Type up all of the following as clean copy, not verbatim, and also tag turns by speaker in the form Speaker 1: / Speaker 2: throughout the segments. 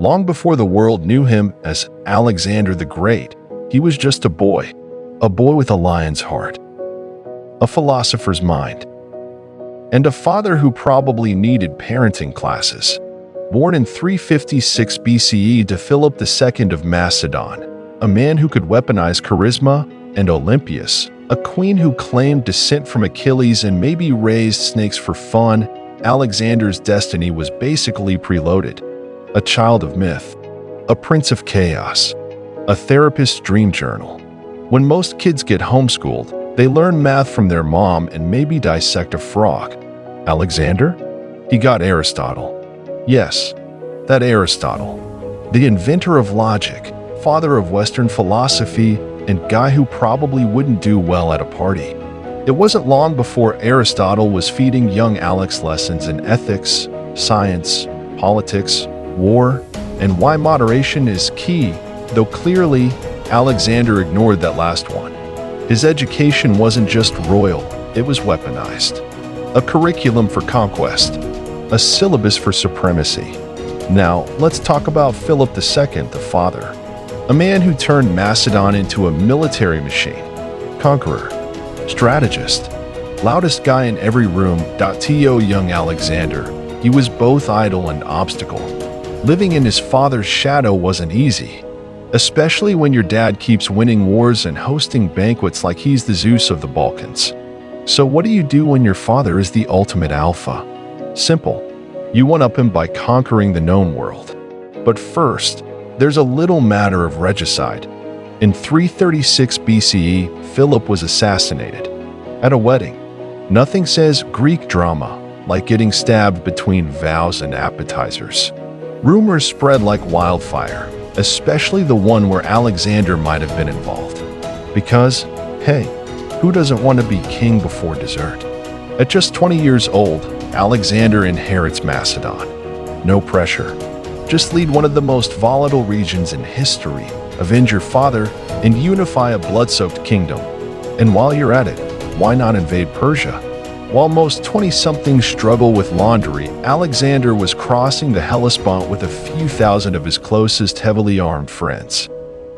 Speaker 1: Long before the world knew him as Alexander the Great, he was just a boy with a lion's heart, a philosopher's mind, and a father who probably needed parenting classes. Born in 356 BCE to Philip II of Macedon, a man who could weaponize charisma, and Olympias, a queen who claimed descent from Achilles and maybe raised snakes for fun, Alexander's destiny was basically preloaded. A child of myth, a prince of chaos, a therapist's dream journal. When most kids get homeschooled, they learn math from their mom and maybe dissect a frog. Alexander? He got Aristotle. Yes, that Aristotle. The inventor of logic, father of Western philosophy, and guy who probably wouldn't do well at a party. It wasn't long before Aristotle was feeding young Alex lessons in ethics, science, politics, war, and why moderation is key, though clearly Alexander ignored that last one. His education wasn't just royal, it was weaponized. A curriculum for conquest, a syllabus for supremacy. Now, let's talk about Philip II, the father, a man who turned Macedon into a military machine, conqueror, strategist, loudest guy in every room. Young Alexander, he was both idol and obstacle. Living in his father's shadow wasn't easy, especially when your dad keeps winning wars and hosting banquets like he's the Zeus of the Balkans. So what do you do when your father is the ultimate alpha? Simple. You one-up him by conquering the known world. But first, there's a little matter of regicide. In 336 BCE, Philip was assassinated. At a wedding. Nothing says Greek drama like getting stabbed between vows and appetizers. Rumors spread like wildfire, especially the one where Alexander might have been involved. Because, hey, who doesn't want to be king before dessert? At just 20 years old, Alexander inherits Macedon. No pressure. Just lead one of the most volatile regions in history, avenge your father, and unify a blood-soaked kingdom. And while you're at it, why not invade Persia? While most 20-somethings struggle with laundry, Alexander was crossing the Hellespont with a few thousand of his closest heavily armed friends.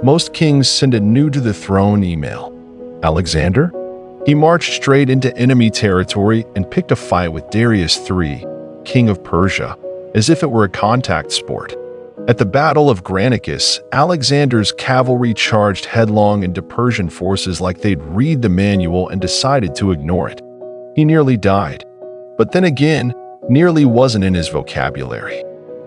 Speaker 1: Most kings send a new-to-the-throne email. Alexander? He marched straight into enemy territory and picked a fight with Darius III, king of Persia, as if it were a contact sport. At the Battle of Granicus, Alexander's cavalry charged headlong into Persian forces like they'd read the manual and decided to ignore it. He nearly died. But then again, nearly wasn't in his vocabulary.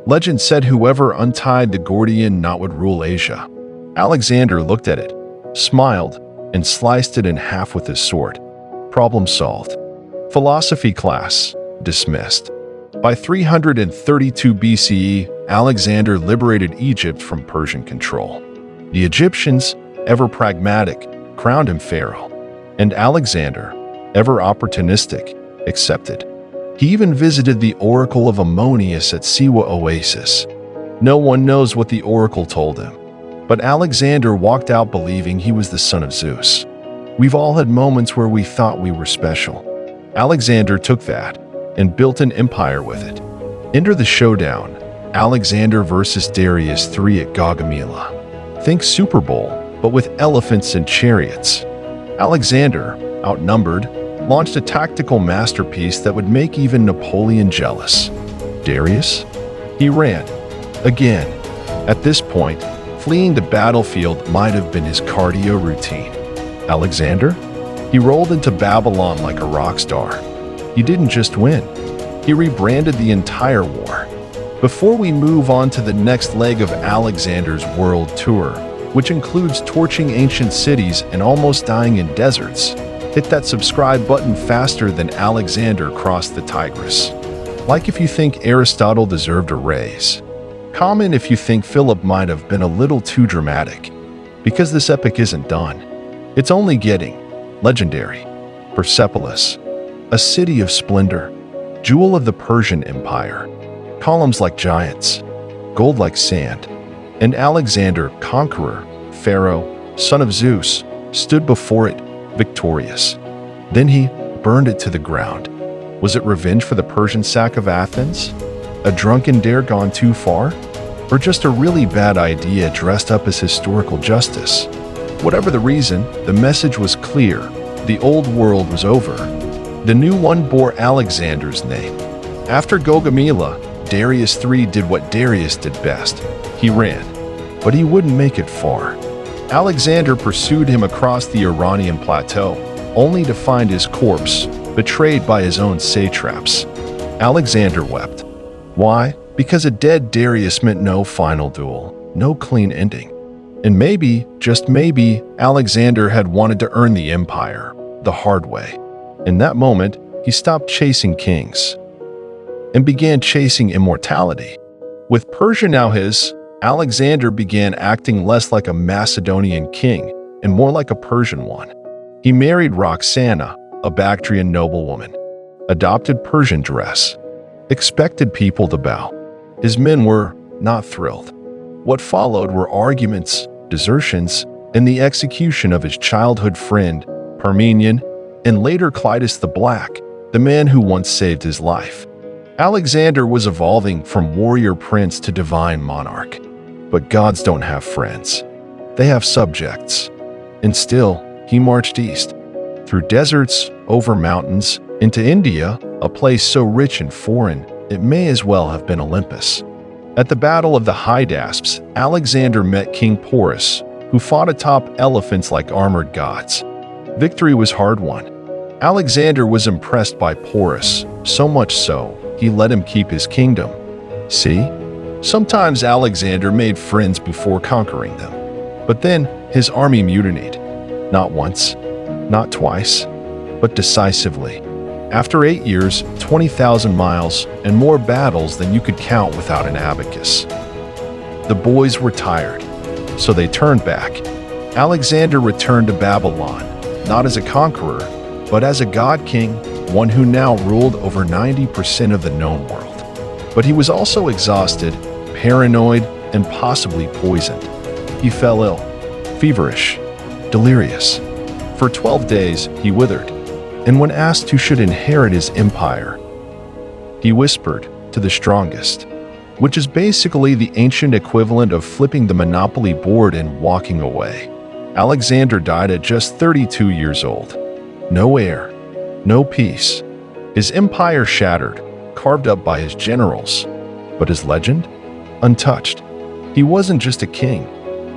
Speaker 1: Legend said whoever untied the Gordian knot would rule Asia. Alexander looked at it, smiled, and sliced it in half with his sword. Problem solved. Philosophy class dismissed. By 332 BCE, Alexander liberated Egypt from Persian control. The Egyptians, ever pragmatic, crowned him pharaoh. And Alexander, ever opportunistic, accepted. He even visited the oracle of Ammonius at Siwa Oasis. No one knows what the oracle told him, but Alexander walked out believing he was the son of Zeus. We've all had moments where we thought we were special. Alexander took that and built an empire with it. Enter the showdown, Alexander versus Darius III at Gaugamela. Think Super Bowl, but with elephants and chariots. Alexander, outnumbered, launched a tactical masterpiece that would make even Napoleon jealous. Darius? He ran. Again. At this point, fleeing the battlefield might have been his cardio routine. Alexander? He rolled into Babylon like a rock star. He didn't just win. He rebranded the entire war. Before we move on to the next leg of Alexander's world tour, which includes torching ancient cities and almost dying in deserts, hit that subscribe button faster than Alexander crossed the Tigris. Like if you think Aristotle deserved a raise. Comment if you think Philip might have been a little too dramatic. Because this epic isn't done. It's only getting legendary. Persepolis, a city of splendor, jewel of the Persian Empire, columns like giants, gold like sand, and Alexander, conqueror, pharaoh, son of Zeus, stood before it, victorious. Then he burned it to the ground. Was it revenge for the Persian sack of Athens? A drunken dare gone too far? or just a really bad idea dressed up as historical justice. Whatever the reason, the message was clear. The old world was over. The new one bore Alexander's name. After Gaugamela, Darius III did what Darius did best. He ran, but he wouldn't make it far. Alexander pursued him across the Iranian plateau, only to find his corpse, betrayed by his own satraps. Alexander wept. Why? Because a dead Darius meant no final duel, no clean ending. And maybe, just maybe, Alexander had wanted to earn the empire, the hard way. In that moment, he stopped chasing kings and began chasing immortality. With Persia now his, Alexander began acting less like a Macedonian king and more like a Persian one. He married Roxana, a Bactrian noblewoman, adopted Persian dress, expected people to bow. His men were not thrilled. What followed were arguments, desertions, and the execution of his childhood friend, Parmenion, and later Clitus the Black, the man who once saved his life. Alexander was evolving from warrior prince to divine monarch. But gods don't have friends. They have subjects. And still, he marched east, through deserts, over mountains, into India, a place so rich and foreign, it may as well have been Olympus. At the Battle of the Hydaspes, Alexander met King Porus, who fought atop elephants like armored gods. Victory was hard-won. Alexander was impressed by Porus, so much so, he let him keep his kingdom. See? Sometimes Alexander made friends before conquering them. But then, his army mutinied. Not once, not twice, but decisively. After 8 years, 20,000 miles, and more battles than you could count without an abacus. The boys were tired, so they turned back. Alexander returned to Babylon, not as a conqueror, but as a god king, one who now ruled over 90% of the known world. But he was also exhausted, paranoid, and possibly poisoned. He fell ill, feverish, delirious. For 12 days, he withered, and when asked who should inherit his empire, he whispered, to the strongest, which is basically the ancient equivalent of flipping the Monopoly board and walking away. Alexander died at just 32 years old. No heir, no peace. His empire shattered, carved up by his generals. But his legend? Untouched. He wasn't just a king.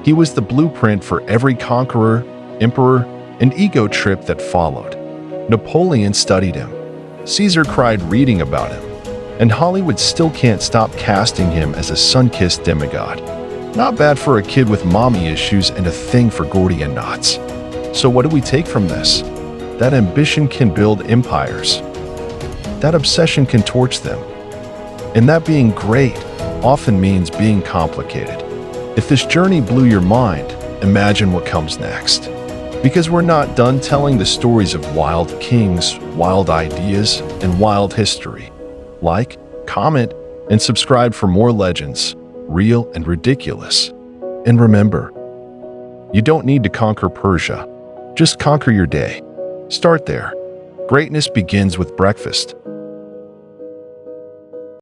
Speaker 1: He was the blueprint for every conqueror, emperor, and ego trip that followed. Napoleon studied him. Caesar cried reading about him. And Hollywood still can't stop casting him as a sun-kissed demigod. Not bad for a kid with mommy issues and a thing for Gordian knots. So what do we take from this? That ambition can build empires. That obsession can torch them. And that being great often means being complicated. If this journey blew your mind, imagine what comes next. Because we're not done telling the stories of wild kings, wild ideas, and wild history. Like, comment, and subscribe for more legends, real and ridiculous. And remember, you don't need to conquer Persia. Just conquer your day. Start there. Greatness begins with breakfast.